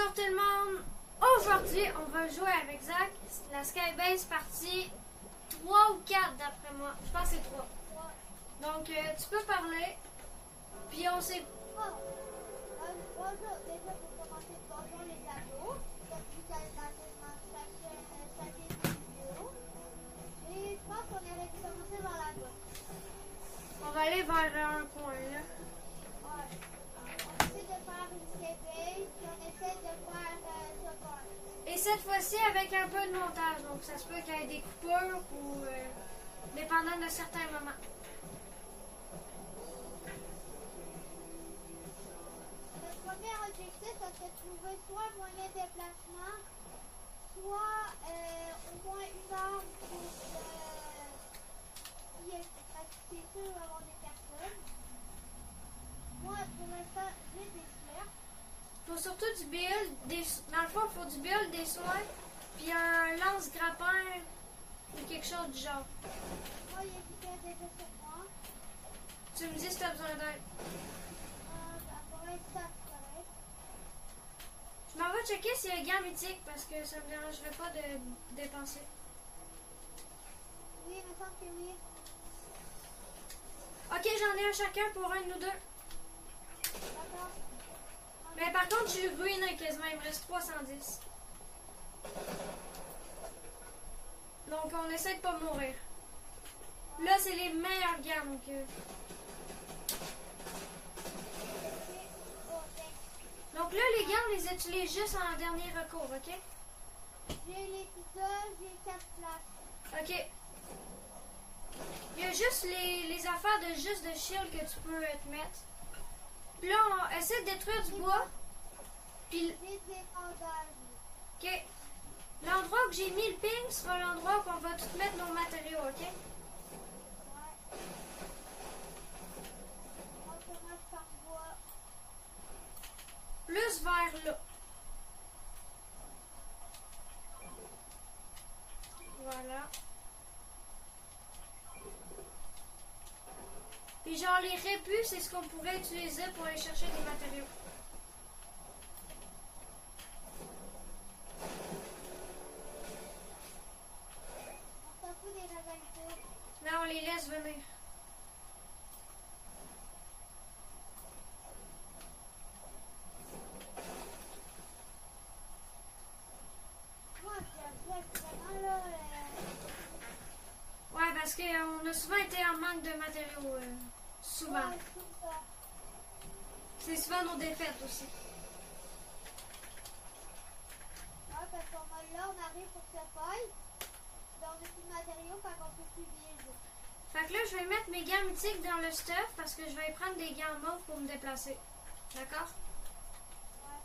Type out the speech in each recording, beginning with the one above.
Bonjour tout le monde! Aujourd'hui, on va jouer avec Zach la Skybase partie 3 ou 4 d'après moi. Je pense que c'est 3. Donc, tu peux parler. Puis on sait... Bonjour, déjà pour commencer, bonjour les ados. Comme vous savez, chaque vidéo. Et je pense qu'on aurait dû commencer par la gauche. On va aller vers un coin là. Ouais. On essaie de faire une skybase, puis on essaie de faire ce point. Et cette fois-ci avec un peu de montage. Donc, ça se peut qu'il y ait des coupures ou... dépendant de certains moments. Notre premier objectif, ça serait de trouver soit un moyen de déplacement, soit au moins une arme pour c'est sûr avoir des personnes. Moi, pour l'instant, j'ai des fleurs. Faut surtout du build. Dans le fond, il faut du build, des soins, puis un lance-grappin ou quelque chose du genre. Moi, il y a quelqu'un déjà sur moi. Tu me dis si tu as besoin d'aide. Pour l'instant, c'est correct. Je m'en vais checker s'il y a un gant mythique parce que ça me dérangerait pas de dépenser. Oui, il me semble que oui. Ok, j'en ai un chacun pour un de nous deux. D'accord. Mais par contre, je suis ruiné quasiment. Il me reste 310. Donc, on essaie de pas mourir. Là, c'est les meilleurs gants. Donc, donc là, les gants, on les utilise juste en dernier recours, ok? J'ai les pistoles, j'ai 4 flashs. Ok. Il y a juste les affaires de shield que tu peux te mettre. Puis là, on essaie de détruire du bois. Puis, J'ai des bandages. ok. L'endroit où j'ai mis le ping sera l'endroit où on va tout mettre nos matériaux, ok? Ouais. On commence par bois. Plus vers là. Voilà. Puis genre les répus, c'est ce qu'on pourrait utiliser pour aller chercher des matériaux. On s'en fout des rivalités. Là, on les laisse venir. Moi, j'ai vraiment là. Ouais, parce qu'on a souvent été en manque de matériaux. Souvent. Ouais, tout ça. C'est souvent nos défaites aussi. Ouais, parce qu'on là, on arrive pour ce fight. Là, on a plus de matériaux, fait qu'on peut plus build. Fait que là, je vais mettre mes gants mythiques dans le stuff parce que je vais prendre des gants mauves pour me déplacer. D'accord? Ouais.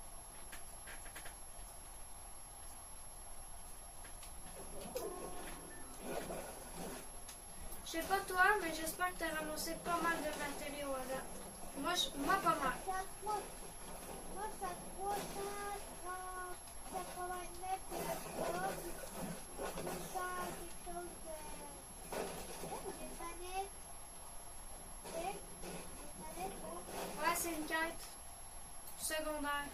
Je sais pas toi, mais j'espère que tu as ramassé pas mal de matériaux à date. Moi pas mal. Ça moi, ça 389 de la preuve. Tout ça, quelque chose de. Des manettes. Des manettes, bon. Ouais, c'est une quête secondaire.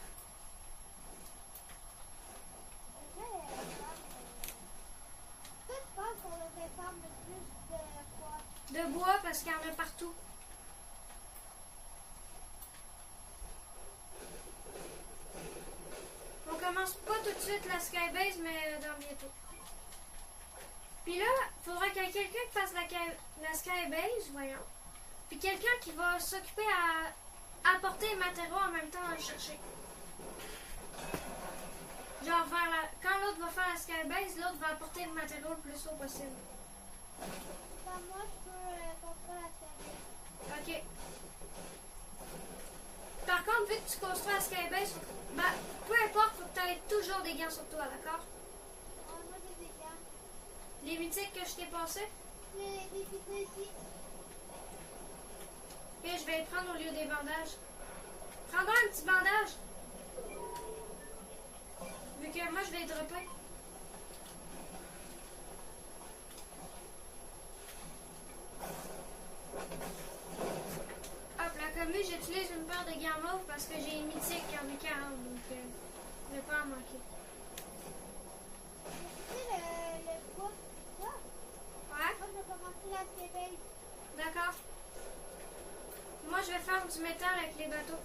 Je pense qu'on devrait faire de plus de quoi? De bois parce qu'il y en a partout. On commence pas tout de suite la Skybase, mais dans bientôt. Puis là, il faudra qu'il y ait quelqu'un qui fasse la Skybase, voyons. Puis quelqu'un qui va s'occuper à apporter les matériaux en même temps à les chercher. Genre quand l'autre va faire la Skybase, l'autre va apporter le matériau le plus haut possible. Enfin, moi, je peux construire la série. Ok. Par contre, vu que tu construis la Skybase, peu importe, faut que tu aies toujours des gants sur toi, d'accord? Moi, j'ai des gants. Les mythiques que je t'ai passés, Les pistoles ici. et je vais les prendre au lieu des bandages. Prends-moi un petit bandage. Vu que moi, je vais les dropper. Hop, là, comme lui, j'utilise une paire de gants mauves parce que j'ai une mythique qui en a 40, donc le en manquer. Tu sais, le bois, ça, Ouais? moi, je vais commencer la skybase. D'accord. Moi, je vais faire du métal avec les bateaux.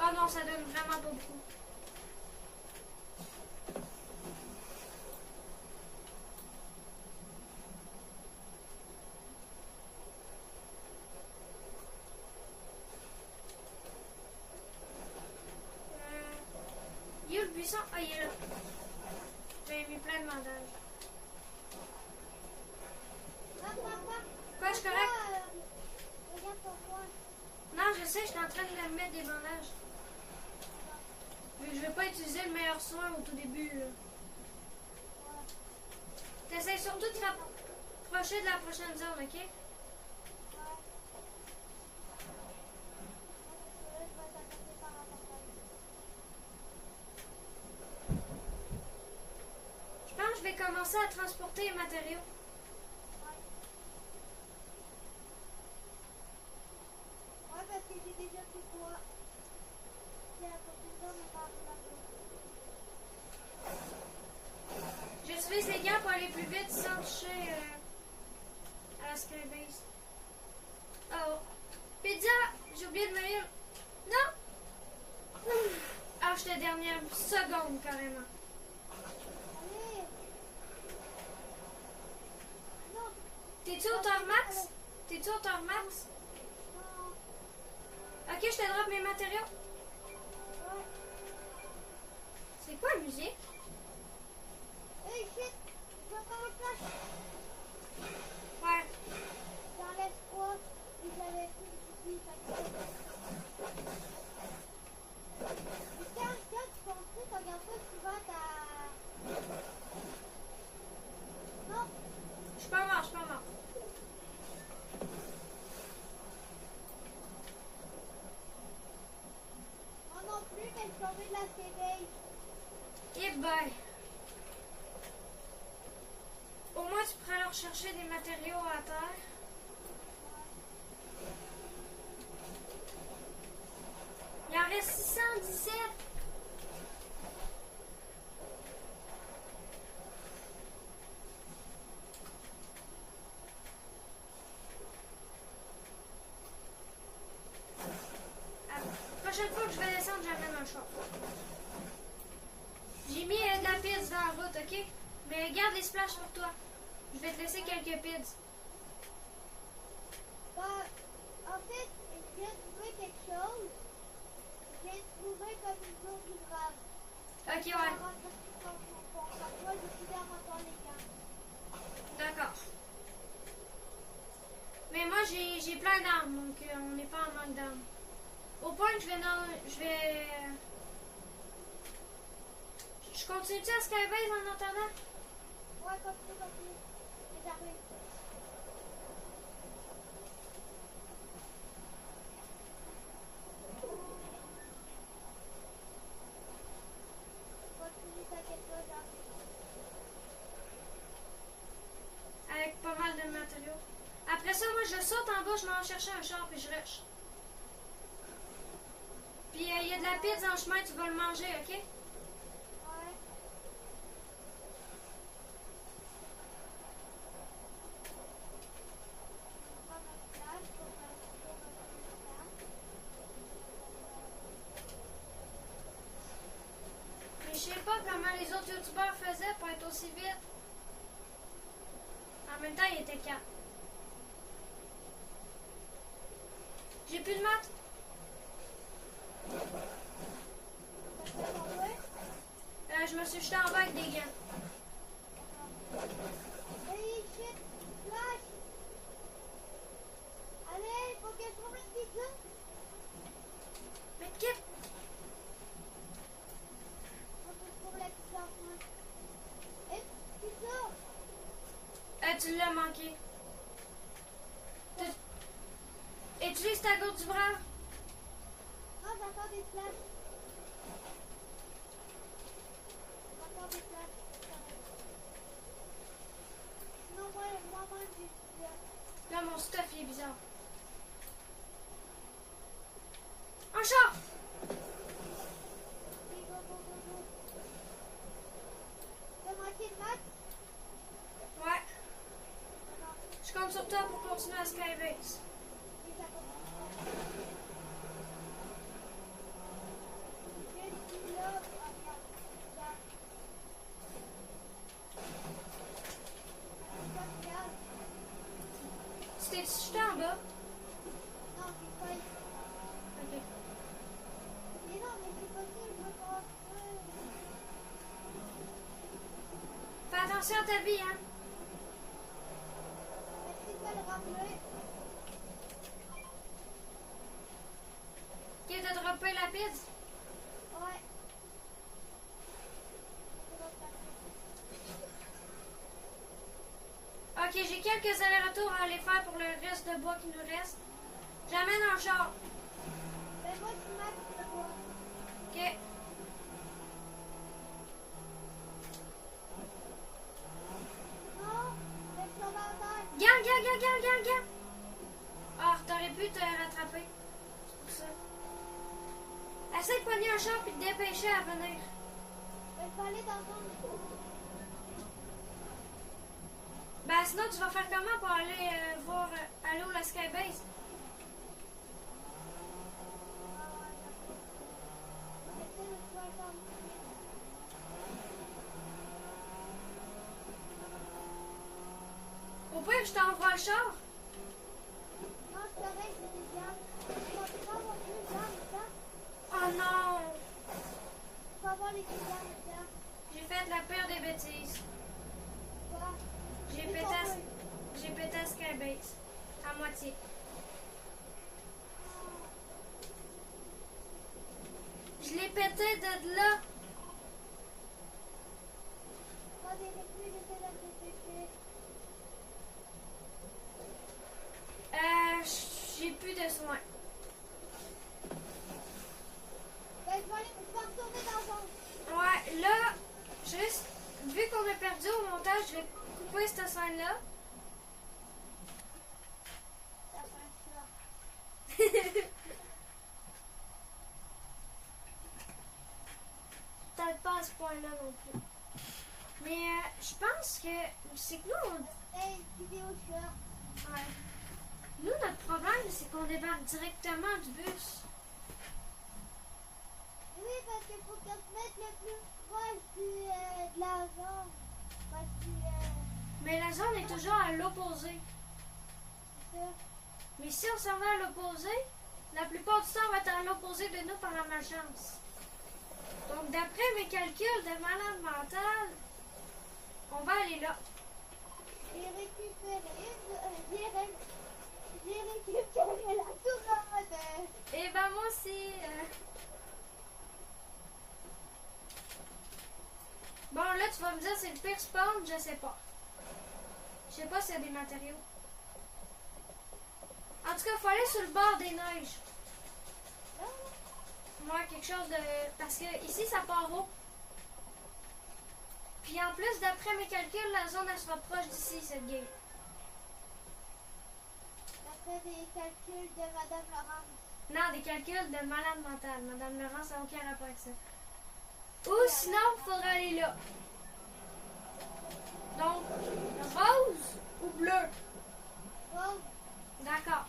Oh non, ça donne vraiment pas beaucoup. Il y a le buisson. Ah, il est là. J'ai mis plein de bandages. Papa, Quoi, je suis correct? regarde ton coin. Non, je sais, je suis en train de mettre des bandages. Mais je vais pas utiliser le meilleur soin au tout début. Là. T'essayes surtout de te rapprocher de la prochaine zone, ok? Je pense que je vais commencer à transporter les matériaux. Ouais, parce que j'ai déjà fait quoi. C'est la prochaine zone, on va J'utilise les gants pour aller plus vite sans toucher à la skybase. Oh. Pizza! J'ai oublié de me lire. Non! Ah, j'étais dernière seconde carrément. Allez! Non! T'es-tu au temps max? T'es-tu au temps max? Non! Ok, je te drop mes matériaux. Ouais! C'est quoi la musique? Hey shit! Je vais faire un flash! Ouais. J'enlève quoi? Et j'avais plus de soucis, fait que... Et quand tu construis, tu regardes pas souvent ta... Non! Je suis pas mort, je suis pas mort. Moi non plus, mais je suis tombée de la skybase. Et bye. Au moins, tu pourras leur chercher des matériaux à terre. Il en reste 617. La prochaine fois que je vais descendre, j'amène un char. J'ai mis de la pizza dans la route, ok? Mais garde les splashes pour toi. Je vais te laisser quelques pizzas. Bah, en fait, je viens de trouver quelque chose. Je viens de trouver comme une zone livrable. Ok, ouais. Moi, je suis dans mon les gants. D'accord. Mais moi, j'ai plein d'armes, donc on n'est pas en manque d'armes. Au point que je continue-tu à skybase en attendant? Ouais, continue. J'arrive. Continue, t'inquiète pas, j'arrive. Avec pas mal de matériaux. Après ça, moi, je saute en bas, je m'en chercher un char, puis je rush. Puis il y a de la pizza en chemin, tu vas le manger, ok? Ouais. On va prendre notre place pour faire notre temps. Mais je sais pas comment les autres youtubeurs faisaient pour être aussi vite. En même temps, il était 4. J'ai plus de maths. Je me suis jeté en bas avec des gants. Hey, shit! Flash! Allez, faut que je trouve une pizza! Mais quitte! Faut que je trouve la pizza en moi. Hey, pizza! Tu l'as manqué. Utilise ta gourde du bras. Non, j'entends des flashs. J'entends des flashs. Sinon, moi-même, j'ai pizza. Là, mon stuff, il qui est bizarre. Un char! Ok, go, go, go, go. T'as manqué de maths? Ouais. Non, Je compte sur toi pour continuer à Skybase. oui, ça commence. Je suis là. Ah, merde. Ça. Ça, regarde. Tu t'es jeté en bas? Non, c'est pas ici. Ok. Mais non, mais c'est pas ça, je veux pas. Fais attention à ta vie, hein. Merci de me le rappeler. Ok, t'as droppé la pizza? Ouais. Ok, j'ai quelques allers-retours à aller faire pour le reste de bois qui nous reste. J'amène un char. Ben moi, tu m'as dit de quoi? Ok. Non, mais ça va mal. Gang. Ah, t'aurais pu te rattraper. C'est pour ça. Essaye de pogner un char puis de dépêcher à venir. Ben, il fallait dans un... Ben sinon, tu vas faire comment pour aller voir aller au la Skybase? Au pire, je t'envoie le char. Non, c'est correct, c'est bien. On va pas avoir plus d'armes, ça. Oh non! On va avoir les armes, ça. J'ai fait la pire des bêtises. Quoi? J'ai C'est pété, ton à, truc. j'ai pété à Skybase. À moitié. Je l'ai pété de là. Pas des réclus, j'essaie de te dépêcher. J'ai plus de soins. Ben, je vais retourner dans un... Ouais, là, juste, vu qu'on a perdu au montage, je vais couper cette scène-là. Ça fait un chat. Peut-être pas à ce point-là non plus. Mais je pense que c'est que nous, Hey, vidéo chat. ouais. Nous, notre problème, c'est qu'on débarque directement du bus. Oui, parce qu'il faut qu'on se mette le plus proche de la zone. Parce que Mais la zone est toujours à l'opposé. c'est ça. Mais si on s'en va à l'opposé, la plupart du temps, on va être à l'opposé de nous par la malchance. Donc, d'après mes calculs de malade mental, on va aller là. J'ai récupéré, j'ai récupéré la tourade. Et ben moi aussi. Bon, là, tu vas me dire c'est le pire spawn, je sais pas. Je sais pas s'il y a des matériaux. En tout cas, il faut aller sur le bord des neiges. Moi, quelque chose de... Parce que ici, ça part haut. Puis en plus, d'après mes calculs, la zone, elle sera proche d'ici, cette game. D'après des calculs de Madame Laurence. Non, des calculs de malade mental. Madame Laurence n'a aucun rapport avec ça. Ou sinon, il faudra aller là. Donc, rose ou bleu? Bon, D'accord.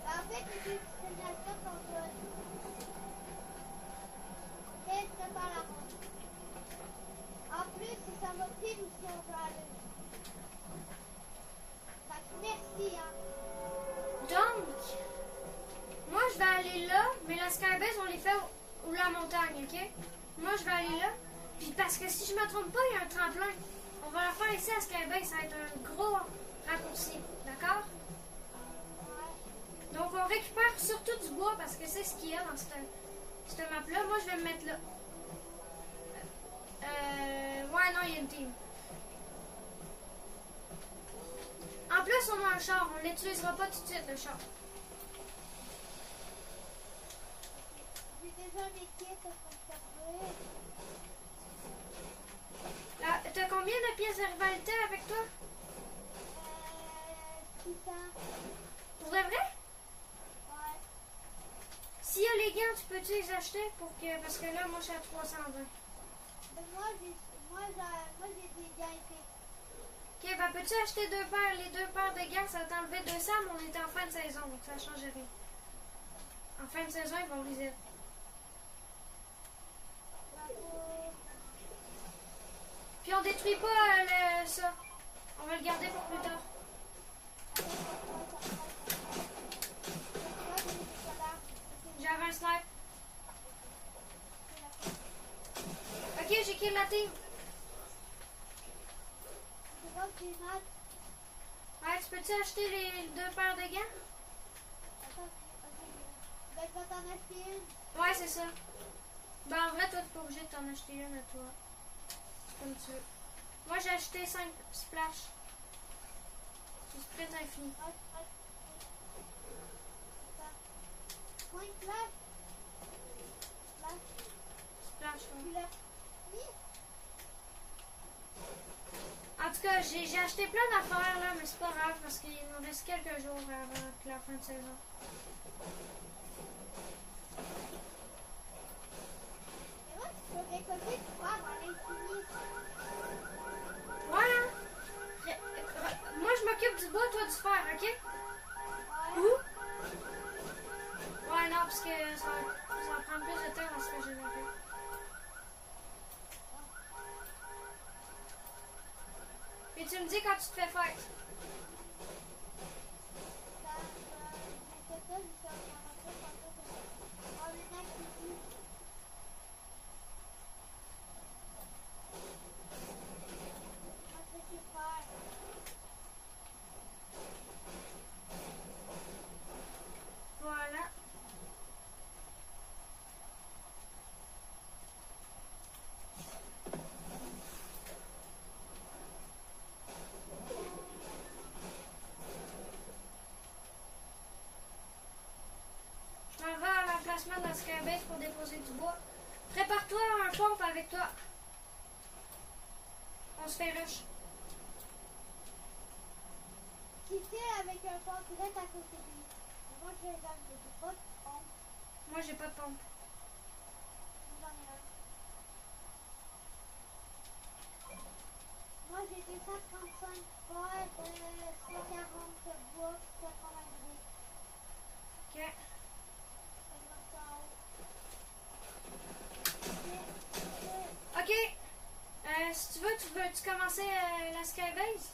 en fait, j'ai une action qu'on donne. Et c'est pas la rose. En plus, ça va pile où si on veut aller. Fait que merci, hein. Donc, moi, je vais aller là, mais la Skybase, on les fait où la montagne, ok? Moi, je vais aller là. Puis parce que si je me trompe pas, il y a un tremplin. On va la faire ici à Skybase, ça va être un gros raccourci, d'accord? Ouais. Donc, on récupère surtout du bois parce que c'est ce qu'il y a dans cette map-là. Moi, je vais me mettre là. Ouais, non, il y a une team. En plus, on a un char. On ne l'utilisera pas tout de suite, le char. J'ai déjà mes kits pour conserver. T'as combien de pièces de rivalité avec toi? tu peux-tu les acheter pour que. Parce que là, moi, je suis à 320. Moi, j'ai des gants épiques. Ok, ben peux-tu acheter les deux paires de gants? Ça va t'enlever 200, mais on est en fin de saison, donc ça change rien. En fin de saison, ils vont reset. Puis on détruit pas ça. On va le garder pour plus tard. J'avais un snipe. Ok, j'ai kill la team. Ouais, tu peux-tu acheter les deux paires de gants? Ben, je vais t'en acheter une. Ouais, c'est ça. Ben en vrai, toi, t'es pas obligé de t'en acheter une à toi. Comme tu veux. Moi, j'ai acheté 5 splash. Du sprint infini. Point flash. Splash, Tu ouais. l'as mis? En tout cas, j'ai acheté plein d'affaires là, mais c'est pas grave parce qu'il nous reste quelques jours avant la fin de saison. Et moi, tu peux récolter du fer dans l'infini. Voilà. Moi, je m'occupe du bois, toi du fer, ok? Ouais. Où? Ouais, non, parce que ça va prendre plus de temps à se régénérer. Et tu me dis quand tu te fais fight. Voilà. Je m'en vais à l'emplacement de la Skybase pour déposer du bois. Prépare-toi à un pompe avec toi. On se fait rush. Qui fait avec un pont direct à côté de lui? Moi, je vais dans le pas de pompe. Moi, j'ai pas de pompe. J'en ai un. Moi, j'ai 235 bois, 140 bois, 80 gris. Ok. Ok. Si tu veux-tu commencer la Skybase?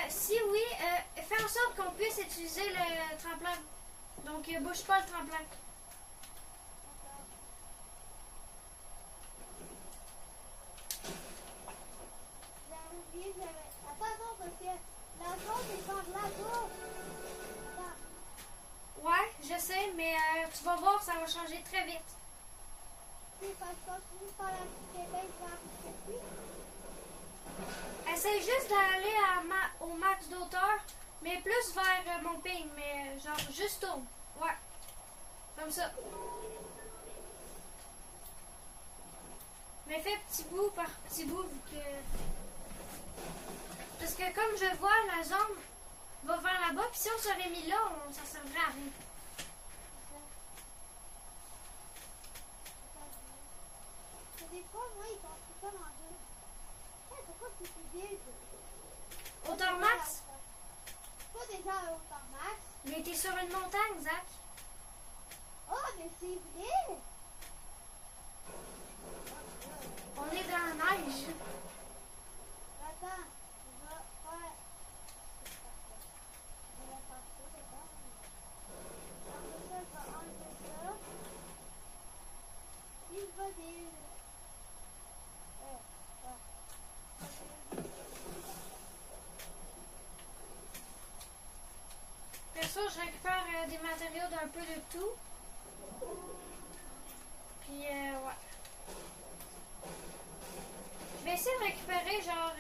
Si oui, fais en sorte qu'on puisse utiliser le tremplin. Donc, bouge pas le tremplin. J'avais oublié, Attends, parce que la zone est par là-bas. Attends. Ouais, je sais, mais tu vas voir, ça va changer très vite. C'est parce que je continue par la Québec vers ici. Essaye juste d'aller au max d'auteur, mais plus vers mon ping, mais genre juste tourne. Ouais. Comme ça. Mais fais petit bout par petit bout, vu que... Parce que comme je vois, la zone va vers là-bas, puis si on serait mis là, ça servirait à rien. Des fois, moi, ils construisent pas dans deux. Pourquoi tu fais des Hauteur max? Pas déjà à hauteur max. Mais t'es sur une montagne, Zach. Oh, mais c'est vrai! On est dans la neige. Attends, je vais faire... Je vais faire ça, d'accord? Après ça, je vais enlever ça. Il va des... Perso, je récupère des matériaux d'un peu de tout. Puis, ouais. Je vais essayer de récupérer, genre,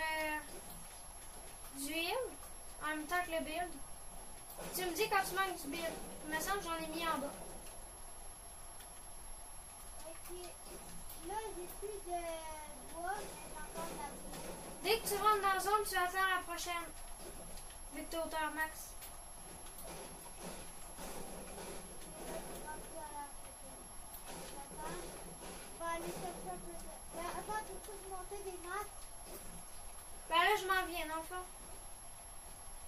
du heal en même temps que le build. Tu me dis quand tu manques du build. Il me semble que j'en ai mis en bas. Ok. Là, j'ai plus de bois, mais j'ai encore de la boue. Dès que tu rentres dans la zone, tu attends la prochaine. Vu que t'es hauteur max. aller chercher un peu de... Ben, attends, tu peux monter des maths. Ben là, je m'en viens, dans le fond.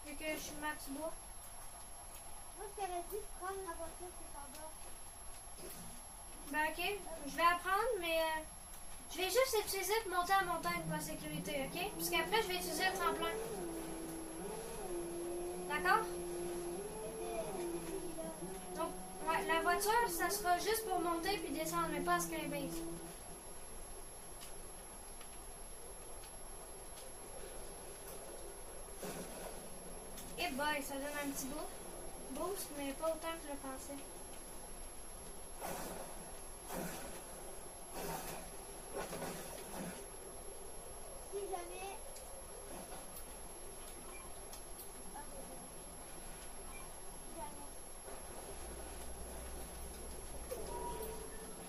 Vu que je suis max bois. Moi, je t'aurais dit de prendre la voiture qui est en bas. Ben ok, je vais apprendre, mais je vais juste utiliser de monter en montagne pour la sécurité, ok? Parce qu'après, je vais utiliser le tremplin. D'accord? Donc, ouais, la voiture, ça sera juste pour monter puis descendre, mais pas à Skybase. Et boy, ça donne un petit boost, mais pas autant que je le pensais. Si jamais...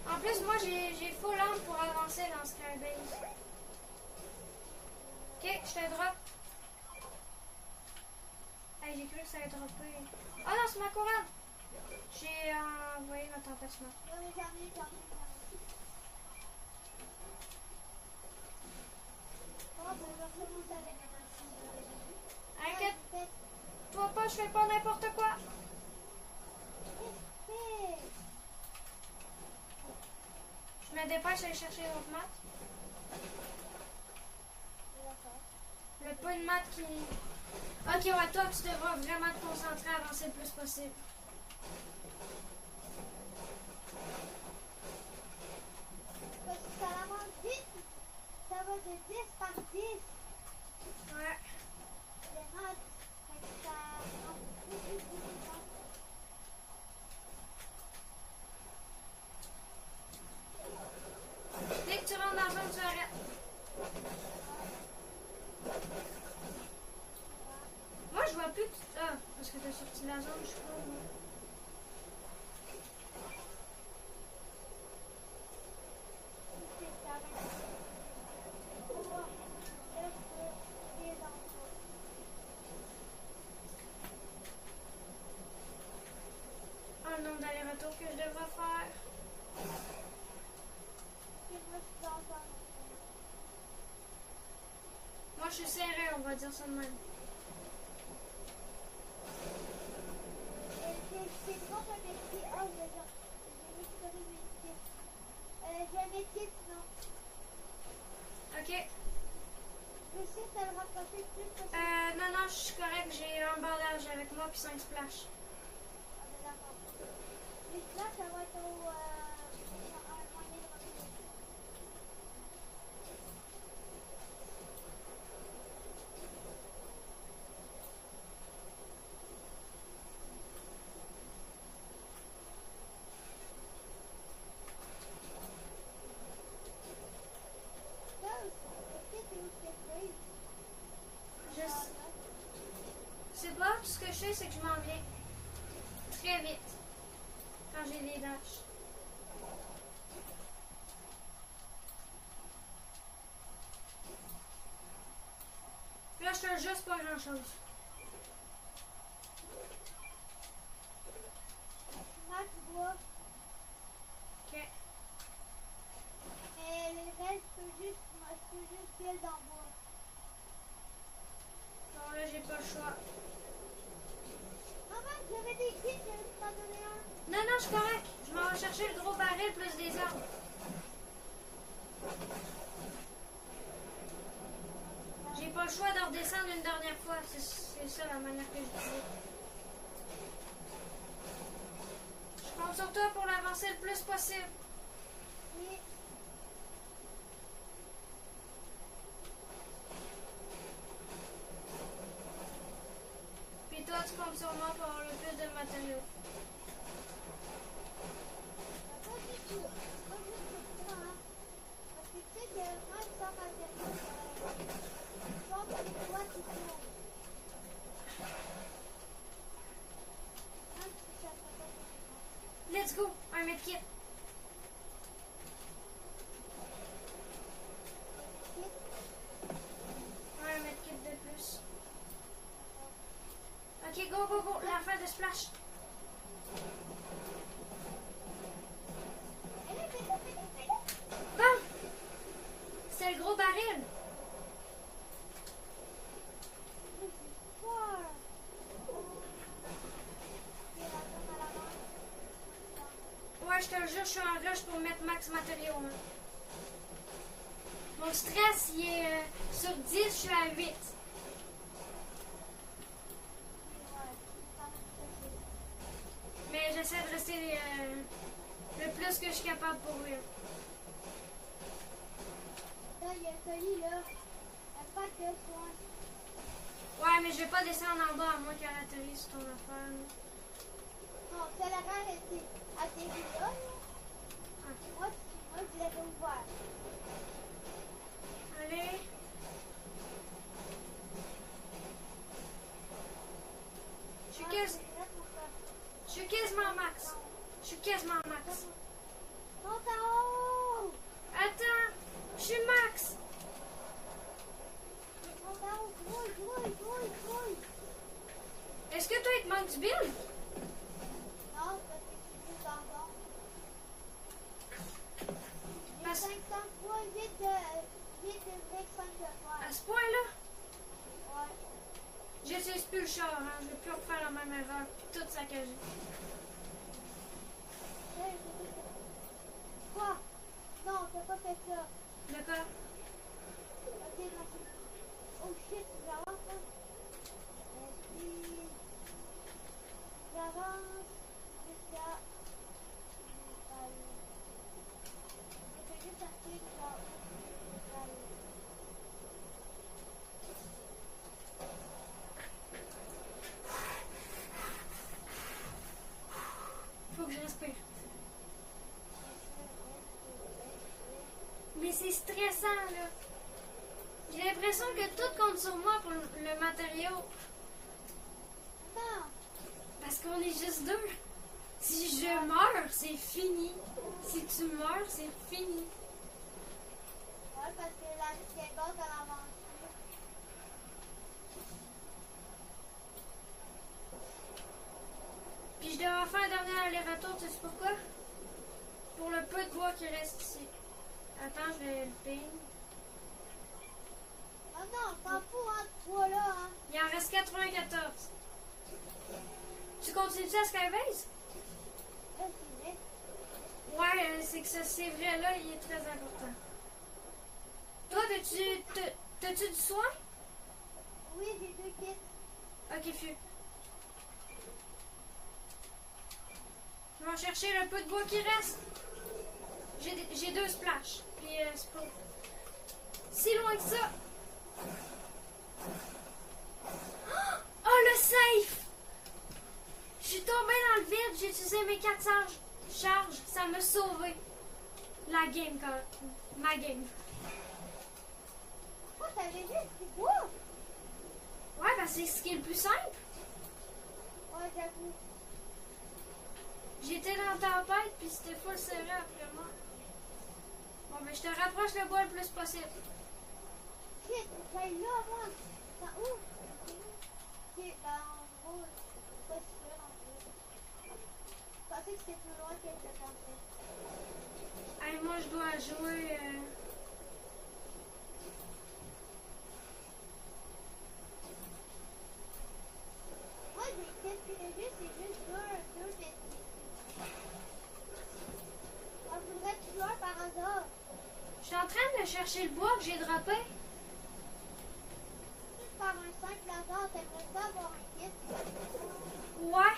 En plus, moi, j'ai full arme pour avancer dans Skybase. Ok, je te drop. Hey, j'ai cru que ça allait dropper. Oh non, c'est ma couronne! J'ai envoyé notre empêchement. Oui, j'en ai. Oh, ben, je vais recommencer avec un machine. Inquiète-toi pas, je fais pas n'importe quoi. Hé! Je me dépêche d'aller chercher l'autre maths. Le peu de maths qui... Ok, ouais, toi, tu devras vraiment te concentrer à avancer le plus possible. Parce que ça avance vite. Ça va de 10 par 10. Ouais. Les maths. Fait que ça avance plus vite. Dès que tu rentres dans la zone, tu arrêtes. Moi, je vois plus que tu... Ah, parce que t'as sorti la zone, je crois. Moi. Un nombre d'allers-retours que je devrais faire. Moi, je suis serré, on va dire ça de même. C'est quoi ton métier? Oh, j'ai un métier sinon. Ok. Je sais que ça le rapprocher plus possible. Non, je suis correct. J'ai un bandage avec moi puis 5 splash. Ah, ben d'accord. Mais là, ça va être au... un moyen de revenir. Je sais pas, tout ce que je sais, c'est que je m'en viens très vite quand j'ai des dashs. Là, je fais juste pas grand chose. Max bois. Ok. Et le reste, je peux juste build en bois. Bon, là, j'ai pas le choix. Maman, j'avais des kits, je vais t'en donner un. Non, je suis correct. Je m'en vais chercher le gros baril plus des armes. J'ai pas le choix de redescendre une dernière fois. C'est ça la manière que je dis. Je compte sur toi pour l'avancer le plus possible. Oui. Puis toi, tu comptes sur moi pour avoir le plus de matériaux. Pas du tout. Pas juste pour toi, hein. Parce que tu sais que moi, je sors matériel. Je pense que c'est toi qui tournes. Même si ça fait pas de Let's go! Un medkit. Un medkit de plus. Ok, go! La fin de splash. max matériaux. Hein. Mon stress, il est sur 10, je suis à 8. Mais j'essaie de rester le plus que je suis capable pour lui. Là, il y a un colis là. Un pack de soins. Ouais, mais je vais pas descendre en bas à moins qu'elle atterrisse sur ton affaire. Là. Non, ça l'a arrêté. Atterri là. Ah. Moi, je l'avais ouvert. Allez. Je suis quasiment max. Je suis quasiment max. Monte en haut! Attends, je suis max. Monte en haut, grouille. Est-ce que toi, il te manque du build? Non, parce que c'est juste en bas. J'ai Parce- 500 points, vite de break 5 de À faire. ce point-là, Ouais. j'utilise plus le char. Hein. Je vais plus refaire la même erreur. Puis tout saccagé. Quoi? Non, t'as pas fait ça. D'accord? Ok, merci. Oh shit, j'avance là. Merci. J'avance jusqu'à... Je fais juste un truc genre... Faut que je respire. Mais c'est stressant, là. J'ai l'impression que tout compte sur moi pour le matériau. Non! Parce qu'on est juste deux. Si je meurs, c'est fini. Si tu meurs, c'est fini. Ouais, parce que la vie est bonne dans l'aventure. Puis je devrais faire un dernier aller-retour, tu sais pourquoi? Pour le peu de bois qui reste ici. Attends, je vais le ping. Ah non, t'en fous, hein, toi là, hein. Il en reste 94. Tu continues-tu à Skybase? Là, c'est vrai. Ouais, c'est que c'est vrai là, il est très important. Toi, t'as-tu du soin? Oui, j'ai 2 kits. Ok, fiu. Je vais chercher le peu de bois qui reste. J'ai 2 splashes. Puis c'est pas si loin que ça. Oh, le safe! Je suis tombée dans le vide, j'ai utilisé mes 4 charges. Ça m'a sauvé. La game, ma game. Pourquoi t'avais dit c'est beau? Ouais, ben c'est ce qui est le plus simple. Ouais, j'avoue. J'étais dans la tempête, puis c'était full serré après moi. Bon, ben je te rapproche le bois le plus possible. Shit, j'aille là, moi. Dans où? Ok, ben en gros, c'est pas sûr en plus. Je pensais que c'était plus loin que je pensais. Hey, moi, je dois jouer. Moi, j'ai calculé, c'est juste deux défis. On faudrait que tu pleures par hasard. Je suis en train de chercher le bois que j'ai droppé. Juste par un simple hasard, t'aimerais pas avoir un kit. Ouais.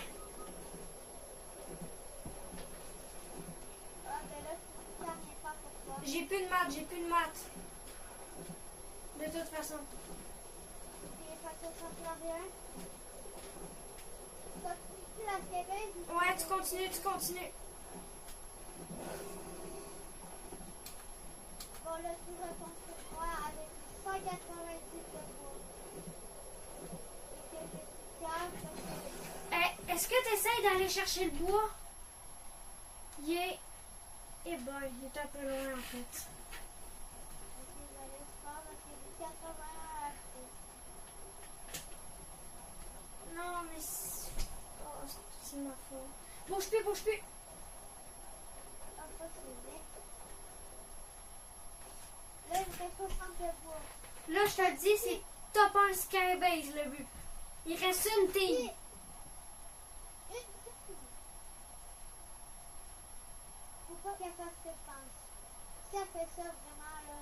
Ah, ben là, ça vient pas pour toi. J'ai plus de maths. De toute façon. J'ai fait 131. Continue la Québec. Ouais, tu continues. Bon, là, tu retournes sur moi avec 190 de bois. Et que je cache parce que... Est-ce que tu essaies d'aller chercher le bois? Il est. Eh boy, il est un peu loin en fait. Ok, j'allais se faire parce que j'ai 80 à acheter. Non, mais. Oh, c'est ma faute. Bouge plus. Ah, ça, c'est vrai. Là, il me reste 60 de bois. Là, je te le dis, c'est top 1 Skybase le but. Il reste une team. Faut pas qu'elle fasse ce que je pense. qui a fait ça vraiment là?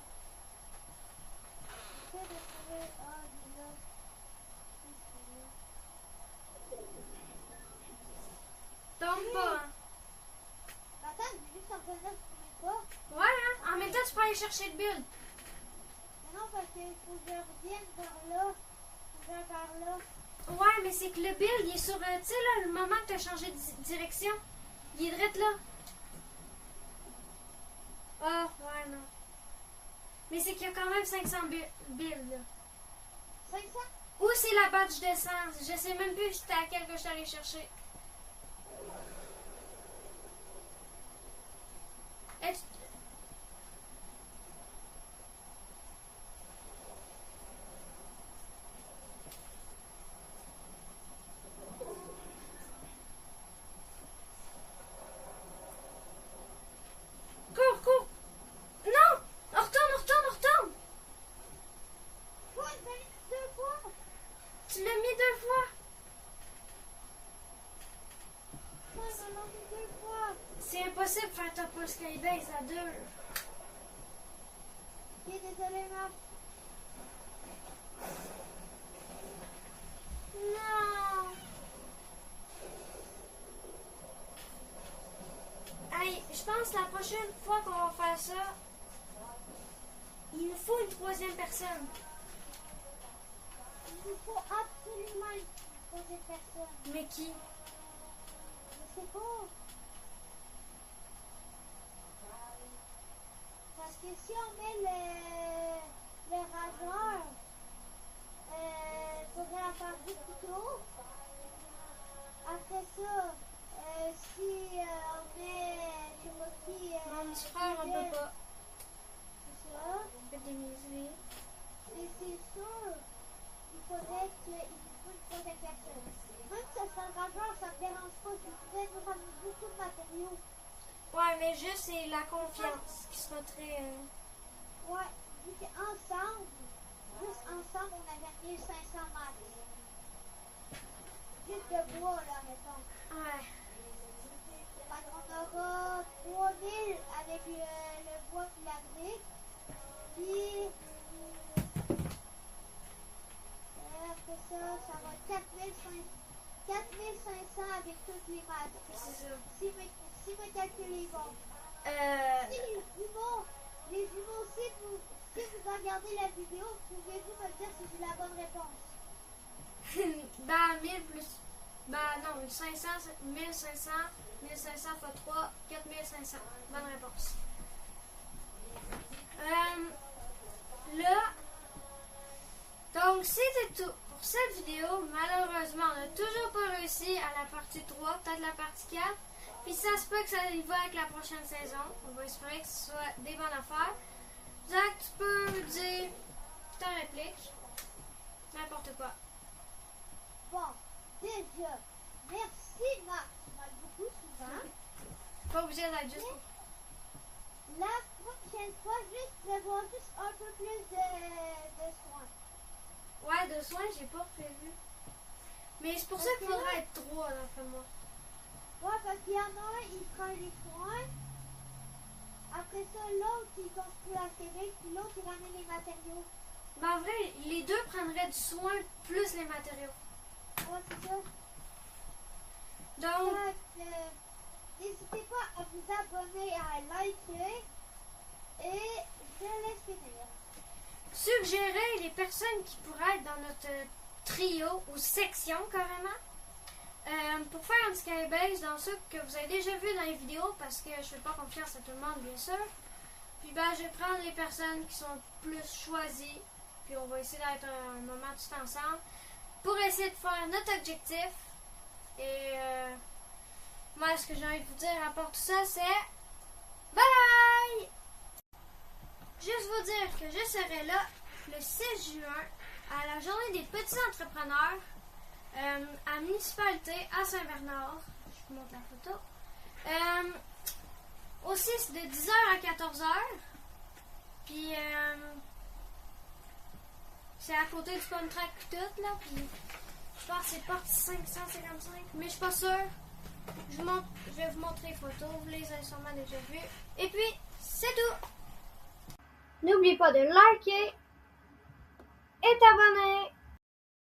J'essaie de trouver. Ah, il est là. Tombe pas, hein. Attends, je vais juste en revenir sur mes pas. Ouais, hein. En même temps, tu peux aller chercher le build. Mais non, parce qu'il faut que je revienne vers là. Faut que j'aille vers là. Ouais, mais c'est que le build, il est sur, tu sais, là, le moment que tu as changé de direction. Il est direct là. Ah, ouais, non. Mais c'est qu'il y a quand même 500 builds, là. 500? Où c'est la badge d'essence? Je sais même plus c'était à quel que je suis allée chercher. Est-ce- Cours, cours! Non! On retourne, on retourne, on retourne! Quoi, je vais aller 2 fois? Tu l'as mis 2 fois! Moi, il m'a lancé 2 fois. C'est impossible de faire Top Skybase à 2. Ok, désolé, Marc. Non! Hey, je pense que la prochaine fois qu'on va faire ça, il nous faut une 3e personne. Il nous faut absolument une 3e personne. Mais qui? Je sais pas. Parce que si on met le rageur, il faudrait la faire plus tôt. Après ça, si on met, je sais pas qui, Mon petit frère, on peut pas. c'est ça. On fait des miseries. Et c'est sûr, il faudrait qu'il nous faut une 3e personne. Même si ça serait un rageur, ça me dérange pas. Je pourrais nous ramener beaucoup de matériaux. Ouais, mais juste c'est la confiance qui sera très. Ouais, vu qu'ensemble, juste ensemble, on avait 1500 max. Juste de bois, là, mettons. Ouais. Fait qu'on aura 3000 avec le bois puis la brique. Puis, après ça, ça va être 4500 avec toutes les maths. C'est ça. Si mes calculs est bon. Euh. Si les jumeaux, si vous regardez la vidéo, pouvez-vous me dire si j'ai la bonne réponse? Bah, 1000 plus. Bah, non, 500, 1500, 1500 x 3, 4500. Bonne réponse. Là. Donc, c'était tout pour cette vidéo. Malheureusement, on n'a toujours pas réussi à la partie 3, peut-être la partie 4. Puis ça se peut que ça y va avec la prochaine saison. On va espérer que ce soit des bonnes affaires. Zach, tu peux dire ta réplique. N'importe quoi. Bon, déjà, merci Marc, tu m'as beaucoup souvent. Pas obligé d'être juste. La prochaine fois, juste prévoir juste un peu plus de soins. Ouais, de soins, j'ai pas prévu. Mais c'est pour ça qu'il faudra être 3, d'après moi. Ouais, parce qu'il y en a un, il prend les soins. Après ça, l'autre, il construit la TV, puis l'autre, il ramène les matériaux. Ben, en vrai, les deux prendraient du soin plus les matériaux. Ouais, c'est ça. Donc, N'hésitez pas à vous abonner, à liker. Et je laisse finir. suggérez les personnes qui pourraient être dans notre trio ou section carrément. Pour faire un skybase dans ceux que vous avez déjà vu dans les vidéos, parce que je fais pas confiance à tout le monde, bien sûr. Puis ben, je vais prendre les personnes qui sont plus choisies, puis on va essayer d'être un moment tout ensemble pour essayer de faire notre objectif. Et moi, ce que j'ai envie de vous dire à part tout ça, c'est bye! Juste vous dire que je serai là le 6 juin à la journée des petits entrepreneurs à Municipalité à Saint-Bernard. Je vous montre la photo. Aussi, c'est de 10h à 14h. Puis, c'est à côté du contract tout, là. Puis, je pense que c'est porte 555, mais je suis pas sûre. Je vais vous montrer les photos. Vous les avez sûrement déjà vues. Et puis, c'est tout. N'oublie pas de liker et t'abonner.